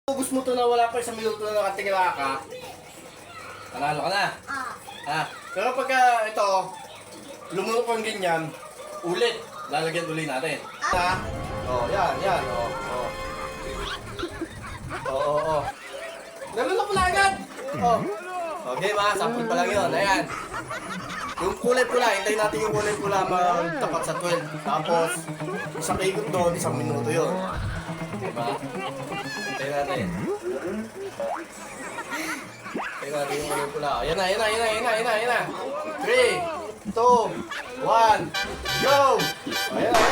Ubus mo to na wala pa isang minuto na nakatingala ka. Panalo ka na. Pero pagka ito, lumunok kang ganyan, ulit. Lalagyan ulit natin. Yan. Nalunok na agad. Okay ma, sample pa lang yun. Ayan. Yung kulay pula, hintayin natin yung kulay pula magtapat sa 12. Tapos, isang ikot doon, 1 minuto yun. Diba? Hintayin natin. Hintayin natin yung kulay pula. Ayan na. 3, 2, 1, go! Ayan na.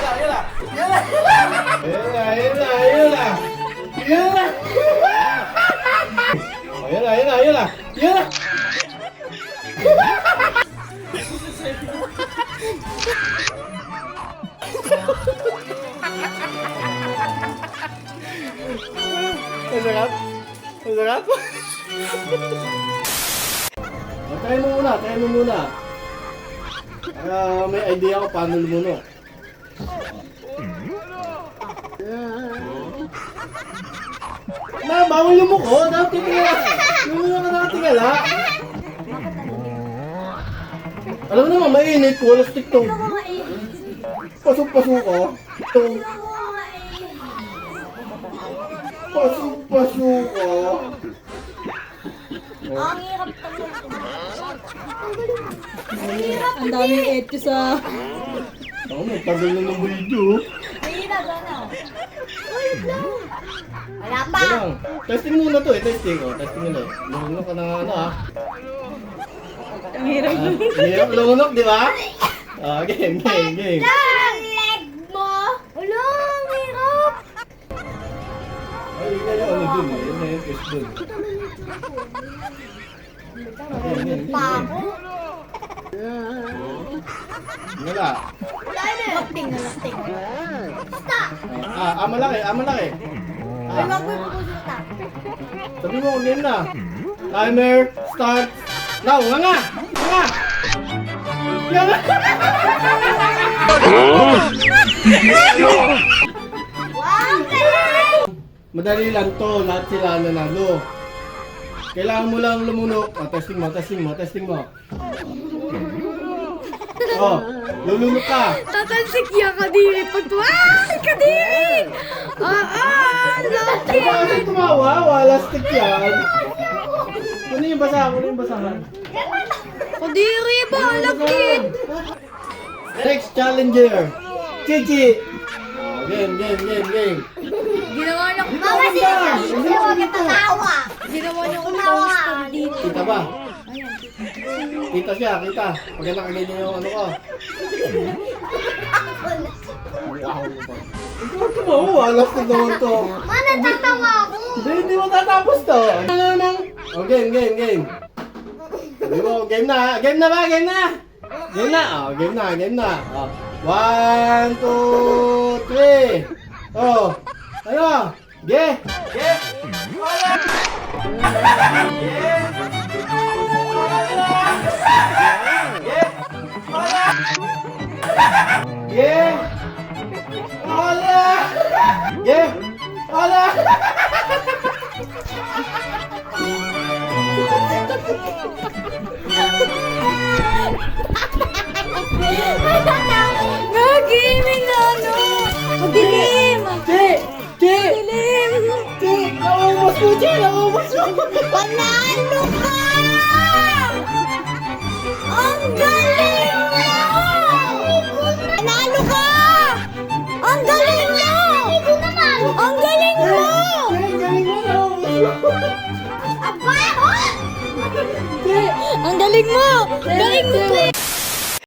Masarap? Try mo muna. May idea ko paano lumunok. Bawal lumuko. Dapat lumunok ka nakatingala. Alam mo naman, mainit ko. Walang stick to. Pasok-pasok ko. Pasok-pasok ko. Ang hirap ang daming eto sa... May tagal na ng video. Mahirap na. Wait lang. Wala pa. Testing muna to testing muna. Lumunok ka na Ang hirap. Hirap lumunok, di ba? Game. Ang leg mo. Wala, ang hirap. Ay, ano dun eh. Yun na yung fish dun. Pako. Wala. Lakting. Stop. Malaki. Wala ko yung pupusuta. Sabi mo, game na. Timer, start. Now, nga! Wow, galing! Madali lang to, lahat sila nanalo. Kailangan mo lang lumunok. Testing mo. Lulunok ka. Tatalsik yan, Kadiri. Kadiri! Laki! Bakit tumawa? Wala stick yan. Kunin yung basahan. Kadiri ba? Laki! Next challenger. Chichi. Game. Ginawa niya kung Mama, hindi ako tatawa. Ginawa niya kung dito. Kita ba? Kita siya. Pagka nakaganyan yung ano ko. Ikaw tumawa. Alas na naman to. Mana tatawa ako? Hindi mo tatapos to. Ano naman? Game. Sabi mo, game na ba? Game na. 1, 2, 3. Ano? Ge! Wala! Gaming na ano? Madilim! Madilim! Naubos mo! Panalo ka! Ang galing mo! Panalo ka! Ang galing mo! Ang galing mo! Ang galing mo! Galing mo!